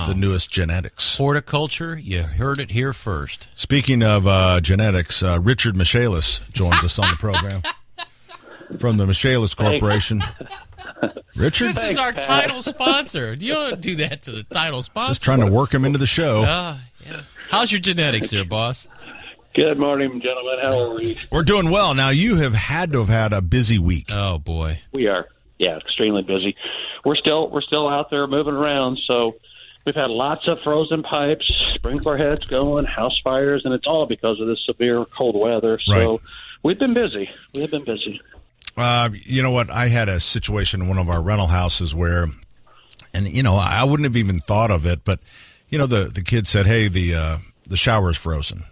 the newest genetics. Horticulture, you heard it here first. Speaking of genetics, Richard Michaelis joins us on the program from the Michaelis Corporation. Richard? This is our title sponsor. You don't do that to the title sponsor. Just trying to work him into the show. Yeah. How's your genetics there, boss? Good morning, gentlemen. How are we? We're doing well. Now, you have had to have had a busy week. Oh, boy. We are. Yeah, extremely busy. We're still out there moving around, so we've had lots of frozen pipes, sprinkler heads going, house fires, and it's all because of this severe cold weather. So we've been busy. We have been busy. You know what? I had a situation in one of our rental houses where, and, you know, I wouldn't have even thought of it, but, you know, the kid said, hey, the shower's frozen.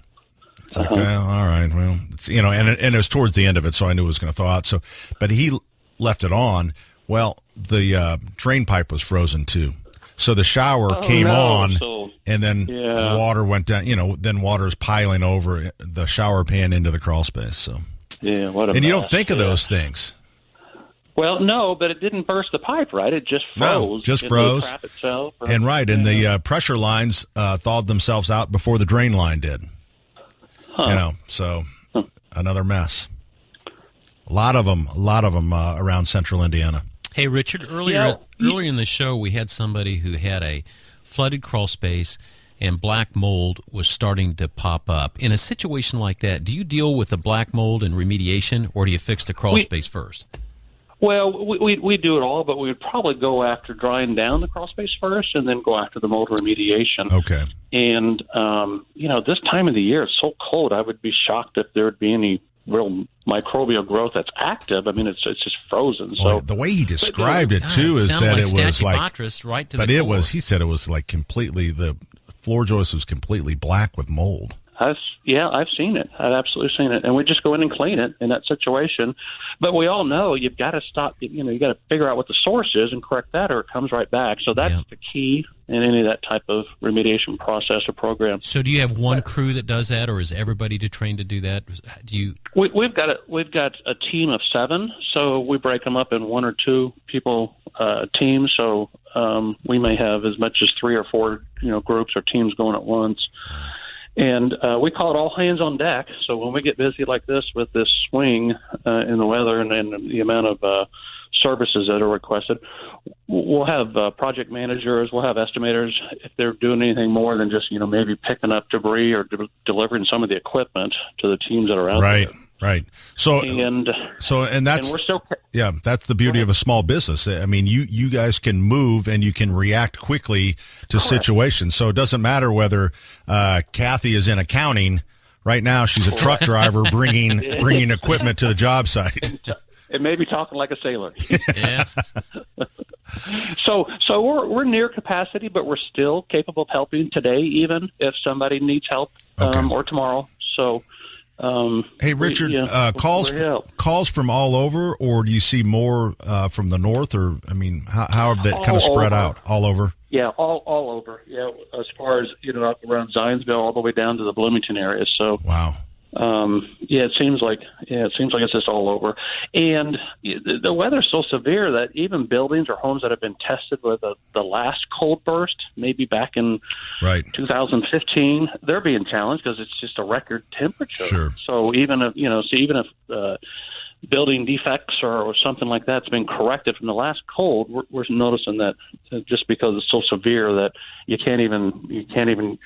It's like, well, all right, well, it's, you know, and it was towards the end of it, so I knew it was going to thaw out. So, but he left it on. Well, the drain pipe was frozen too. So the shower came on, and then water went down. You know, then water's piling over the shower pan into the crawl space. So what a mess. You don't think of those things. Well, no, but it didn't burst the pipe, right? It just froze. No, just froze. The trap itself, and the pressure lines thawed themselves out before the drain line did. You know, so another mess. A lot of them around central Indiana. Hey, Richard, earlier in the show, we had somebody who had a flooded crawl space and black mold was starting to pop up. In a situation like that, do you deal with the black mold and remediation, or do you fix the crawl space first? Well, we do it all, but we would probably go after drying down the crawl space first and then go after the mold remediation. Okay. And, you know, this time of the year, it's so cold, I would be shocked if there would be any real microbial growth that's active. I mean, it's just frozen. So the way he described it, too, is that it was like, right to but the it core. was, he said it was like completely, the floor joist was completely black with mold. I've seen it. I've absolutely seen it. And we just go in and clean it in that situation. But we all know you've got to stop, you know, you got to figure out what the source is and correct that, or it comes right back. So that's the key in any of that type of remediation process or program. So do you have one crew that does that, or is everybody trained to do that? Do you? We've got a team of 7, so we break them up in 1 or 2 people teams. So we may have as much as 3 or 4, you know, groups or teams going at once. And we call it all hands on deck. So when we get busy like this with this swing in the weather and the amount of services that are requested, we'll have project managers, we'll have estimators if they're doing anything more than just, you know, maybe picking up debris or delivering some of the equipment to the teams that are out there. Right. So that's, and we're still, that's the beauty of a small business. I mean, you guys can move and you can react quickly to situations. So it doesn't matter whether Kathy is in accounting right now. She's a truck driver bringing equipment to the job site. And maybe talking like a sailor. Yeah. So we're near capacity, but we're still capable of helping today, even if somebody needs help or tomorrow. So. Hey, Richard, calls from all over, or do you see more from the north, or, I mean, how have that kind of spread out? All over? Yeah, all over. Yeah, as far as, you know, up around Zionsville all the way down to the Bloomington area. So, wow. It seems like it's just all over. And the weather's so severe that even buildings or homes that have been tested with the last cold burst, maybe back in 2015, they're being challenged because it's just a record temperature. Sure. So even if building defects or something like that's been corrected from the last cold, we're noticing that just because it's so severe that you can't even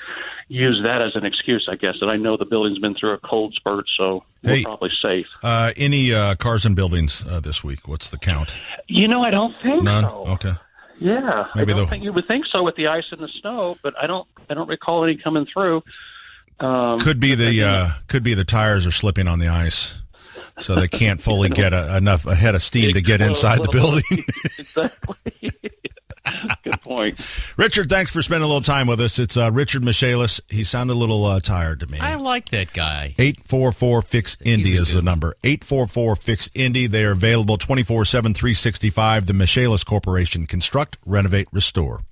use that as an excuse, I guess, that I know the building's been through a cold spurt, so we're probably safe. Any cars and buildings this week? What's the count? You know, I don't think None? so. Okay. Yeah, maybe I don't think you would think so with the ice and the snow, but I don't recall any coming through. Could be the tires are slipping on the ice. So they can't fully get enough ahead of steam to get inside the building. Exactly. Good point. Richard, thanks for spending a little time with us. It's Richard Michaelis. He sounded a little tired to me. I like that guy. 844-FIX-INDY is the number. 844-FIX-INDY. They are available 24/7, 365. The Michaelis Corporation. Construct, renovate, restore.